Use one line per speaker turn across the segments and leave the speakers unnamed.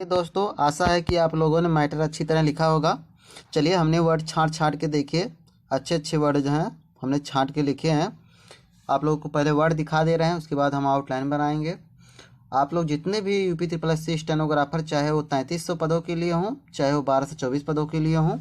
दोस्तों, आशा है कि आप लोगों ने मैटर अच्छी तरह लिखा होगा। चलिए, हमने वर्ड छाँट छाँट के देखिए, अच्छे अच्छे वर्ड जो हैं हमने छाँट के लिखे हैं। आप लोगों को पहले वर्ड दिखा दे रहे हैं, उसके बाद हम आउटलाइन बनाएंगे। आप लोग जितने भी UP triple S C stenographer, चाहे वो 3300 पदों के लिए हों, चाहे वो 12 से 24 पदों के लिए हों,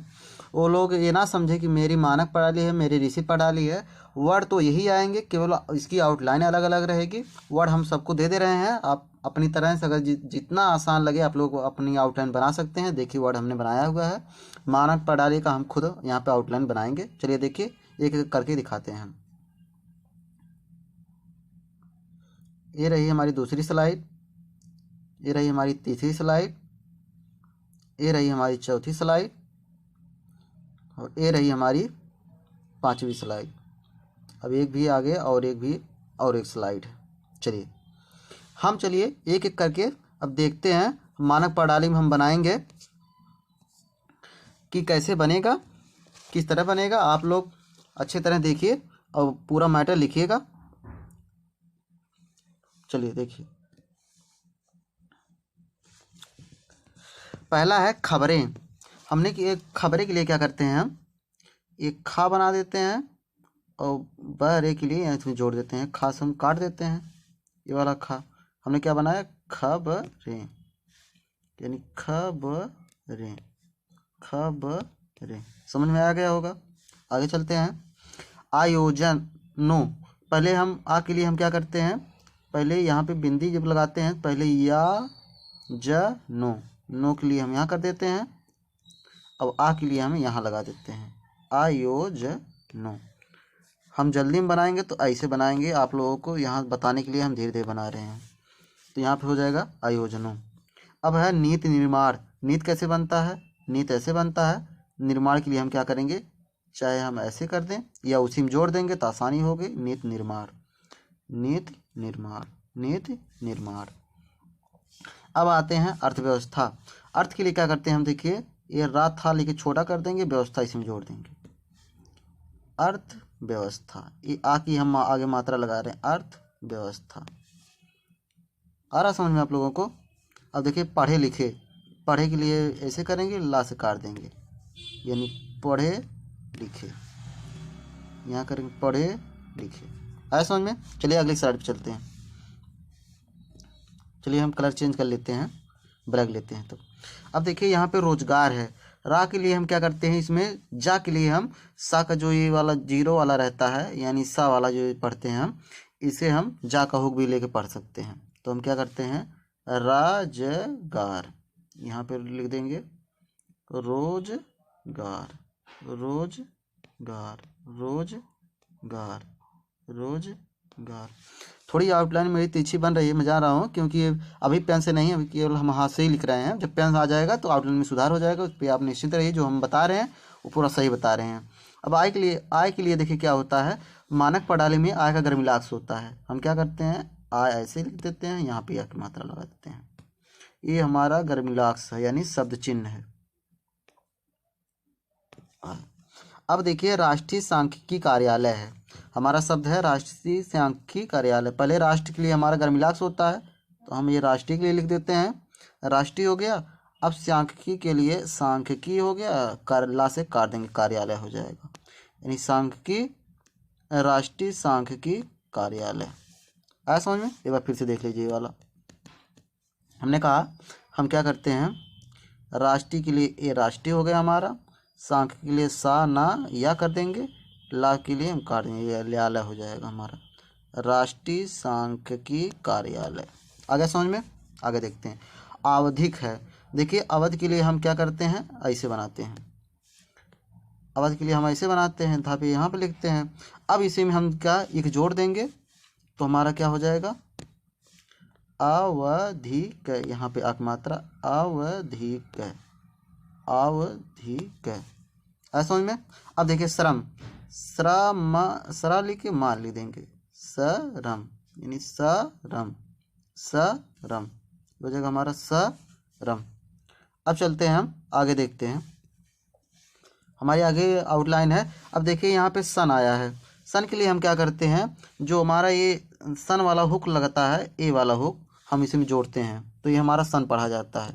वो लोग ये ना समझे कि मेरी मानक प्रणाली है, मेरी ऋषि प्रणाली है। वर्ड तो यही आएंगे, केवल इसकी आउटलाइन अलग अलग रहेगी। वर्ड हम सबको दे दे रहे हैं, आप अपनी तरह से अगर जितना आसान लगे आप लोग अपनी आउटलाइन बना सकते हैं। देखिए, वर्ड हमने बनाया हुआ है। मानक प्रणाली का हम खुद यहाँ पे आउटलाइन बनाएंगे। चलिए देखिए, एक एक करके दिखाते हैं हम। ये रही हमारी दूसरी स्लाइड, ये रही हमारी तीसरी स्लाइड, ये रही हमारी चौथी स्लाइड, और ये रही हमारी पांचवी स्लाइड। अब एक भी आगे और एक स्लाइड है। चलिए एक एक करके अब देखते हैं मानक प्रणाली में हम बनाएंगे कि कैसे बनेगा, किस तरह बनेगा। आप लोग अच्छे तरह देखिए और पूरा मैटर लिखिएगा। चलिए देखिए, पहला है खबरें। हमने कि एक खबरें के लिए क्या करते हैं, हम एक खा बना देते हैं और बहरे के लिए इसमें जोड़ देते हैं। खा से हम काट देते हैं, ये वाला खा हमने क्या बनाया, खबरें, यानी खबरें। खबरें समझ में आ गया होगा। आगे चलते हैं। आयोजन नो, पहले हम आ के लिए हम क्या करते हैं, पहले यहाँ पे बिंदी जब लगाते हैं, पहले या ज नो के लिए हम यहाँ कर देते हैं। अब आ के लिए हम यहाँ लगा देते हैं, आयोजनो। हम जल्दी में बनाएंगे तो ऐसे बनाएंगे, आप लोगों को यहाँ बताने के लिए हम धीरे धीरे बना रहे हैं। तो यहाँ पे हो जाएगा आयोजनों। अब है नीति निर्माण। नीति कैसे बनता है, नीति ऐसे बनता है। निर्माण के लिए हम क्या करेंगे, चाहे हम ऐसे कर दें या उसी में जोड़ देंगे तो आसानी होगी। नीति निर्माण, नीति निर्माण, नीति निर्माण। अब आते हैं अर्थव्यवस्था। अर्थ के लिए क्या करते हैं हम, देखिए ये रात था लेके छोटा कर देंगे, व्यवस्था इसमें जोड़ देंगे, अर्थव्यवस्था। ये आ की हम आगे मात्रा लगा रहे हैं, अर्थव्यवस्था। आ रहा समझ में आप लोगों को। अब देखिए पढ़े लिखे, पढ़े के लिए ऐसे करेंगे, ला से काट देंगे, यानी पढ़े लिखे। यहाँ करेंगे पढ़े लिखे। आया समझ में। चलिए अगली स्लाइड पे चलते हैं। चलिए हम कलर चेंज कर लेते हैं, ब्लैक लेते हैं। तो अब देखिए यहाँ पे रोजगार है। रा के लिए हम क्या करते हैं, इसमें जा के लिए हम सा का जो ये वाला जीरो वाला रहता है, यानी सा वाला जो पढ़ते हैं हम, इसे हम जा का हुक भी लेके पढ़ सकते हैं। तो हम क्या करते हैं, राजगार, यहाँ पे लिख देंगे रोजगार, रोजगार, रोजगार, रोजगार। थोड़ी आउटलाइन मेरी तिरछी बन रही है, मैं जा रहा हूँ, क्योंकि अभी पेन से नहीं, अभी केवल हम हाथ से ही लिख रहे हैं। जब पेन आ जाएगा तो आउटलाइन में सुधार हो जाएगा। उस पर आप निश्चिंत रहिए, जो हम बता रहे हैं वो पूरा सही बता रहे हैं। अब आय के लिए देखिए क्या होता है, मानक प्रणाली में आय का गर्मिलाक्स होता है। हम क्या करते हैं, आय ऐसे लिख देते हैं, यहाँ पे या की मात्रा लगा देते हैं। ये हमारा गर्मिलाक्स है, यानी शब्द चिन्ह है। अब देखिए राष्ट्रीय सांख्यिकी कार्यालय है, हमारा शब्द है राष्ट्रीय सांख्यिकी कार्यालय। पहले राष्ट्र के लिए हमारा गर्मिलाक्स होता है, तो हम ये राष्ट्रीय के लिए लिख देते हैं, राष्ट्रीय हो गया। अब सांख्यिकी के लिए सांख्यिकी हो गया, ला से काट देंगे, कार्यालय हो जाएगा, यानी सांख्यिकी, राष्ट्रीय सांख्यिकी कार्यालय। आया समझ में। एक बार फिर से देख लीजिए ये वाला। हमने कहा हम क्या करते हैं, राष्ट्रीय के लिए ये राष्ट्रीय हो गया हमारा, सांख्यिकी के लिए सा ना या कर देंगे, ला के लिए हम काट देंगे, न्यायालय हो जाएगा हमारा, राष्ट्रीय सांख्यिकी कार्यालय। आगे समझ में। आगे देखते हैं। आवधिक है। देखिए अवधि के लिए हम क्या करते हैं, ऐसे बनाते हैं, अवधि के लिए हम ऐसे बनाते हैं, था पे यहाँ पे लिखते हैं। अब इसी में हम क्या एक जोड़ देंगे, तो हमारा क्या हो जाएगा, आवधिक। यहाँ पे आक मात्रा, आवधिक, आवधिक। ऐसा समझ में। अब देखिए श्रम, श्रम, सरा लिख के मार लिख देंगे, सरम, यानी सरम, सरम हो जाएगा हमारा सरम। अब चलते हैं हम आगे, देखते हैं हमारी आगे आउटलाइन है। अब देखिए यहाँ पे सन आया है। सन के लिए हम क्या करते हैं, जो हमारा ये सन वाला हुक लगता है, ए वाला हुक, हम इसी में जोड़ते हैं, तो ये हमारा सन पढ़ा जाता है।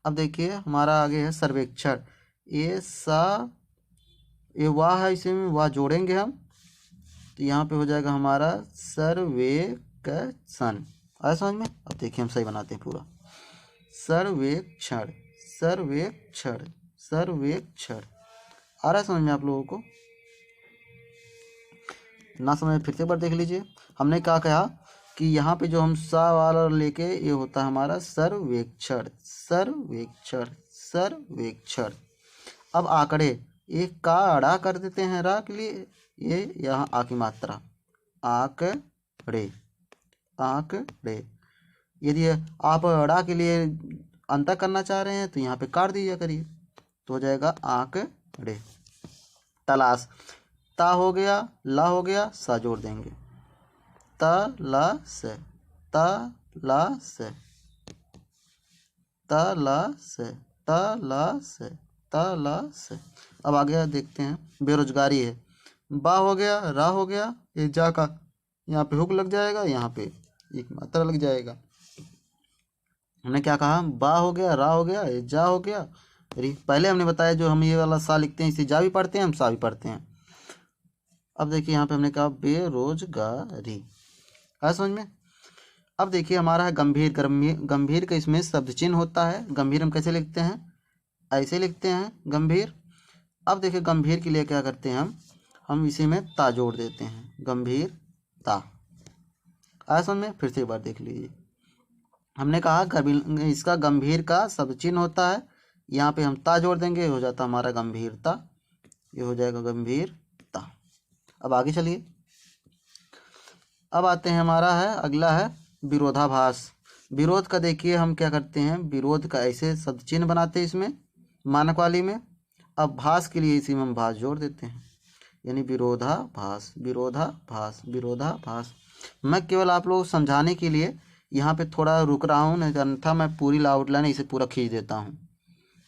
अब देखिए हमारा आगे है सर्वेक्षण। ये सा ये वाह है, इसी में वाह जोड़ेंगे हम, तो यहाँ पे हो जाएगा हमारा सर्वेक्षण। आया समझ में? अब देखिए हम सही बनाते हैं पूरा। सर्वेक्षण सर्वेक्षण सर्वेक्षण। आ रहा है समझ में आप लोगों को? ना समझ फिर से एक बार देख लीजिए। हमने क्या कहा कि यहाँ पे जो हम सा वाला लेके ये होता है हमारा सर्वेक्षण सर्वेक्षण सर्वेक्षण। अब आंकड़े, एक का अड़ा कर देते हैं रा के लिए, ये यहाँ आ की मात्रा आंकड़े आंकड़े। यदि आप अड़ा के लिए अंतर करना चाह रहे हैं तो यहाँ पे काट दीजिए करिए, तो हो जाएगा आंकड़े। तलाश, ता हो गया, ला हो गया, सा जोड़ देंगे, तलाश तलाश तलाश तलाश तलाश। अब आगे देखते हैं, बेरोजगारी है, बा हो गया, रा हो गया, ये जा का यहाँ पे हुक लग जाएगा, यहाँ पे एक मात्रा लग जाएगा। हमने क्या कहा, बा हो गया, रा हो गया, ये जा हो गया, री। पहले हमने बताया जो हम ये वाला सा लिखते हैं इसे जा भी पढ़ते हैं, हम सा भी पढ़ते हैं। अब देखिए यहाँ पे हमने कहा बेरोजगारी। है समझ में? अब देखिए हमारा है गंभीर। गंभीर का इसमें शब्द चिन्ह होता है। गंभीर हम कैसे लिखते हैं? ऐसे लिखते हैं गंभीर। अब देखिए गंभीर के लिए क्या करते हैं हम इसी में ता जोड़ देते हैं, गंभीर ता। आया समझ में? फिर से एक बार देख लीजिए। हमने कहा इसका गंभीर का शब्द चिन्ह होता है, यहाँ पे हम ता जोड़ देंगे, हो जाता हमारा गंभीरता, ये हो जाएगा गंभीरता। अब आगे चलिए। अब आते हैं हमारा है अगला है विरोधाभास। विरोध का देखिए हम क्या करते हैं, विरोध का ऐसे शब्द चिन्ह बनाते हैं इसमें मानक वाली में। अब भास के लिए इसी में हम भास जोड़ देते हैं, यानी विरोधाभास विरोधाभास विरोधाभास। मैं केवल आप लोगों को समझाने के लिए यहाँ पे थोड़ा रुक रहा हूँ, नहीं अन्यथा मैं पूरी आउटलाइन इसे पूरा खींच देता हूँ।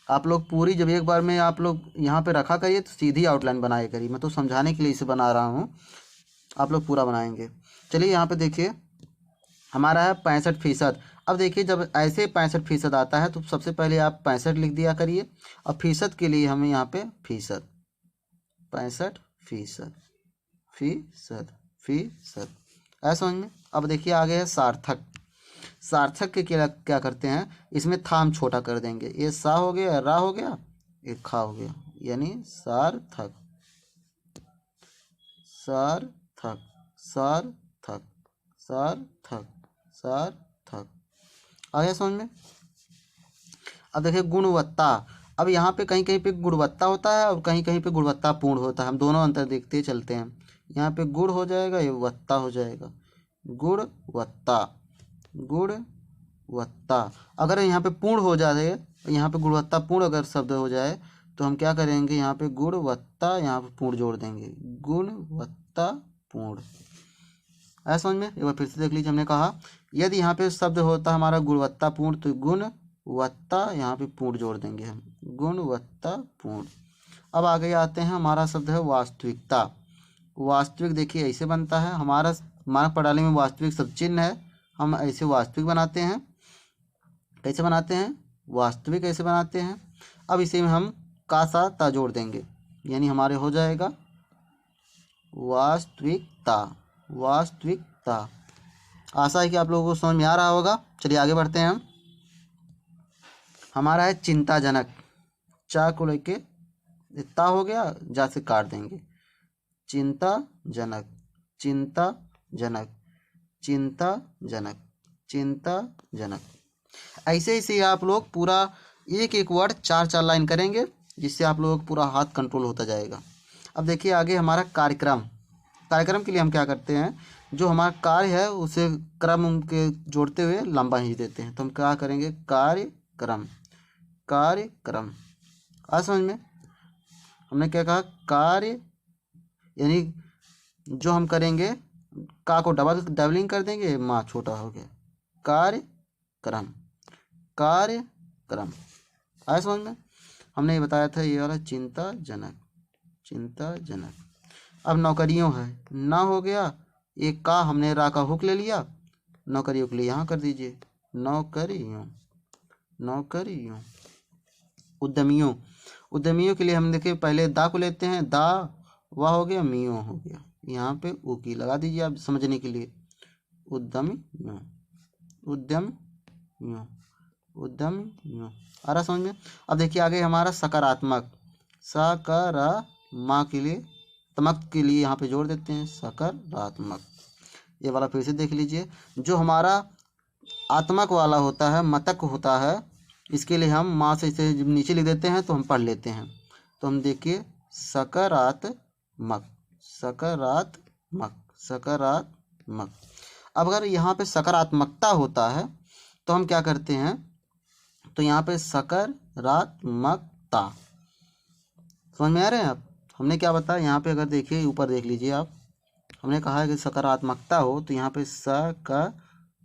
आप लोग पूरी जब एक बार में आप लोग यहाँ पे रखा करिए तो सीधी आउटलाइन बनाया करिए। मैं तो समझाने के लिए इसे बना रहा हूँ, आप लोग पूरा बनाएंगे। चलिए यहाँ पे देखिए हमारा है 65%। अब देखिए जब ऐसे 65% आता है तो सबसे पहले आप 65 लिख दिया करिए, और फीसद के लिए हमें यहाँ पे फीसद, 65% फीसद फीसद। ऐसा समझ में? अब देखिए आगे है सार्थक। सार्थक के क्या करते हैं, इसमें था हम छोटा कर देंगे, ये सा हो गया, रा हो गया, एक खा हो गया, यानी सार्थक सार्थक सार्थक सार्थक सार्थक। आ गया समझ में? अब देखिए गुणवत्ता। अब यहाँ पे कहीं कहीं पे गुणवत्ता होता है और कहीं कहीं पे गुणवत्तापूर्ण होता है, हम दोनों अंतर देखते चलते हैं। यहाँ पे गुण हो जाएगा, ये वत्ता हो जाएगा, गुणवत्ता गुणवत्ता। अगर यहाँ पे पूर्ण हो जाए, यहाँ पे गुणवत्तापूर्ण अगर शब्द हो जाए तो हम क्या करेंगे, यहाँ पे गुणवत्ता, यहाँ पे पूर्ण जोड़ देंगे, गुणवत्तापूर्ण। ऐसा समझ में? एक बार फिर से देख लीजिए। हमने कहा यदि यहाँ पे शब्द होता हमारा गुणवत्तापूर्ण तो गुणवत्ता, यहाँ पे पूर्ण जोड़ देंगे हम, गुणवत्तापूर्ण। अब आगे आते हैं, हमारा शब्द है वास्तविकता। वास्तविक देखिए ऐसे बनता है, हमारा मानक प्रणाली में वास्तविक शब्द चिन्ह है, हम ऐसे वास्तविक बनाते हैं। कैसे बनाते हैं? वास्तविक ऐसे बनाते हैं। अब इसे में हम का सा ता जोड़ देंगे, यानी हमारे हो जाएगा वास्तविकता वास्तविकता। आशा है कि आप लोगों को समझ में आ रहा होगा। चलिए आगे बढ़ते हैं हम। हमारा है चिंताजनक। चा को लेके ता हो गया, जा से काट देंगे, चिंताजनक चिंताजनक चिंताजनक चिंताजनक। ऐसे ऐसे आप लोग पूरा एक एक वर्ड 4-4 लाइन करेंगे, जिससे आप लोगों को पूरा हाथ कंट्रोल होता जाएगा। अब देखिए आगे हमारा कार्यक्रम। कार्यक्रम के लिए हम क्या करते हैं, जो हमारा कार्य है उसे क्रम के जोड़ते हुए लंबा ही देते हैं, तो हम क्या करेंगे, कार्यक्रम कार्यक्रम। आज समझ में? हमने क्या कहा, कार्य, यानी जो हम करेंगे का को डबलिंग कर देंगे, माँ छोटा हो गया, कार्यक्रम कार्यक्रम। आया समझ में? हमने ये बताया था ये वाला चिंताजनक चिंताजनक। अब नौकरियों है, ना हो गया, एक का हमने रा का हुक ले लिया, नौकरियों के लिए यहाँ कर दीजिए, नौकरियों नौकरियों। उद्यमियों, उद्यमियों के लिए हम देखिए पहले दा को लेते हैं, दा वाह हो गया, मियों हो गया, यहाँ पे ऊ की लगा दीजिए आप समझने के लिए। उद्यमियों, उद्यमियों, उद्यमियों, आ रहा समझ में। अब देखिए आगे हमारा सकारात्मक, सकारात्मक के लिए, तमक के लिए यहाँ पे जोड़ देते हैं सकारात्मक। ये वाला फिर से देख लीजिए, जो हमारा आत्मक वाला होता है, मतक होता है, इसके लिए हम माँ से इसे जब नीचे लिख देते हैं तो हम पढ़ लेते हैं। तो हम देखिए सकारात्मक, सकारात्मक, सकारात्मक। अब अगर यहाँ पे सकारात्मकता होता है तो हम क्या करते हैं, तो यहाँ पे सकारात्मकता, समझ में आ रहे हैं आप। हमने क्या बताया यहाँ पे, अगर देखिए ऊपर देख लीजिए आप, हमने कहा है कि सकारात्मकता हो तो यहाँ पे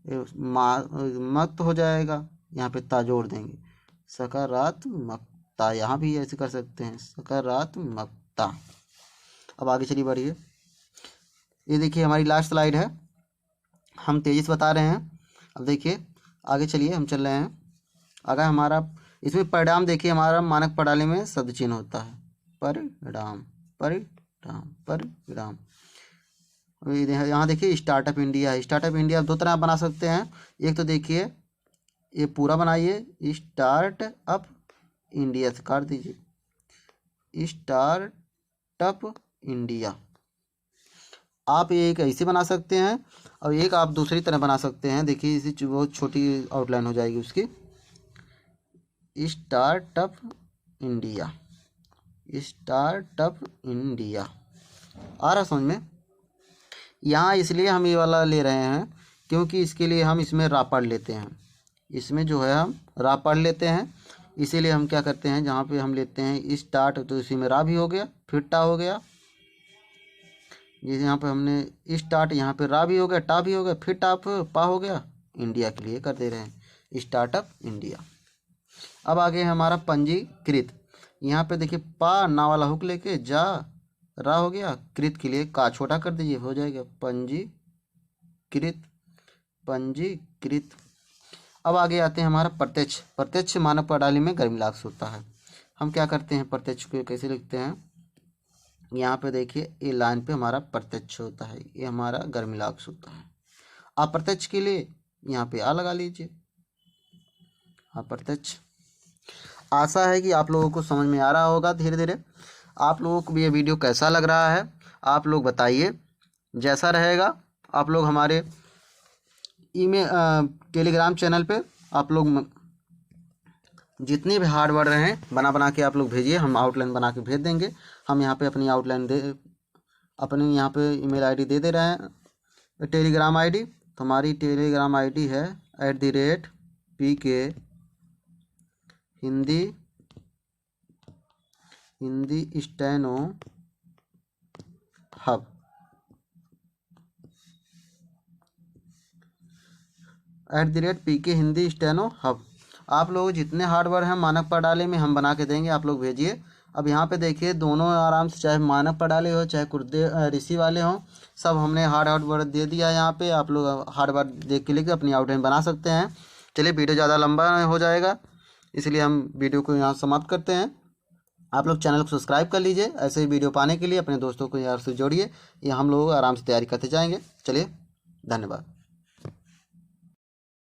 मत हो जाएगा, यहाँ पे ता जोड़ देंगे, सकारात्मकता। यहाँ भी ऐसे कर सकते हैं, सकारात्मकता। अब आगे चलिए बढ़िए, ये देखिए हमारी लास्ट स्लाइड है, हम तेजी से बता रहे हैं। अब देखिए आगे चलिए, हम चल रहे हैं आगे। हमारा इसमें परिणाम देखिए, हमारा मानक प्रणाली में शब्द चिन्ह होता है, परिणाम, परिणाम, परिणाम। यहाँ देखिए स्टार्टअप इंडिया है, स्टार्टअप इंडिया दो तरह बना सकते हैं। एक तो देखिए ये पूरा बनाइए, स्टार्टअप इंडिया से काट दीजिए, स्टार्टअप इंडिया। आप एक ऐसे बना सकते हैं और एक आप दूसरी तरह बना सकते हैं। देखिए इसी बहुत छोटी आउटलाइन हो जाएगी उसकी, स्टार्टअप इंडिया, स्टार्टअप इंडिया। आ रहा समझ में। यहाँ इसलिए हम ये वाला ले रहे हैं क्योंकि इसके लिए हम इसमें रा पढ़ लेते हैं, इसमें जो है हम रा पढ़ लेते हैं। इसीलिए हम क्या करते हैं, जहाँ पे हम लेते हैं स्टार्ट तो इसी में रा भी हो गया, फिर टा हो गया। जैसे यहाँ पे हमने स्टार्ट, यहाँ पे रा भी हो गया, टा भी हो गया, फिर टा पा हो गया। इंडिया के लिए कर दे रहे हैं स्टार्टअप इंडिया। अब आगे हमारा पंजीकृत, यहाँ पे देखिए पा ना वाला हुक लेके जा रा हो गया, कृत के लिए का छोटा कर दीजिए, हो जाएगा पंजीकृत, पंजीकृत। अब आगे आते हैं हमारा प्रत्यक्ष, प्रत्यक्ष मानव प्रणाली में गर्मिलाक्स होता है। हम क्या करते हैं, प्रत्यक्ष को कैसे लिखते हैं, यहाँ पे देखिए ये लाइन पे हमारा प्रत्यक्ष होता है, ये हमारा गर्मिलाक्स होता है। अप्रत्यक्ष के लिए यहाँ पे आ लगा लीजिए, अप्रत्यक्ष। आशा है कि आप लोगों को समझ में आ रहा होगा धीरे धीरे। आप लोगों को भी ये वीडियो कैसा लग रहा है आप लोग बताइए। जैसा रहेगा आप लोग हमारे टेलीग्राम चैनल पे आप लोग जितने भी हार्ड वर्ड हैं बना के आप लोग भेजिए, हम आउटलाइन बना के भेज देंगे। हम यहाँ पे अपनी आउटलाइन अपनी यहाँ पे ईमेल आईडी दे रहे हैं, टेलीग्राम आईडी। तो हमारी टेलीग्राम आईडी है @PK Hindi steno hub, @PK Hindi steno hub. आप लोग जितने हार्डवर्ड हैं मानक प्रणाली में हम बना के देंगे, आप लोग भेजिए। अब यहाँ पे देखिए दोनों आराम से, चाहे मानक प्रणाली हो चाहे कुर्दे ऋषि वाले हों, सब हमने हार्डवर्ड दे दिया है। यहाँ पे आप लोग हार्डवर्ड देख के लेकर अपनी आउटलाइन बना सकते हैं। चलिए वीडियो ज़्यादा लंबा हो जाएगा, इसलिए हम वीडियो को यहाँ समाप्त करते हैं। आप लोग चैनल को सब्सक्राइब कर लीजिए, ऐसे ही वीडियो पाने के लिए अपने दोस्तों को यहाँ से जोड़िए। ये हम लोग आराम से तैयारी करते जाएंगे। चलिए धन्यवाद।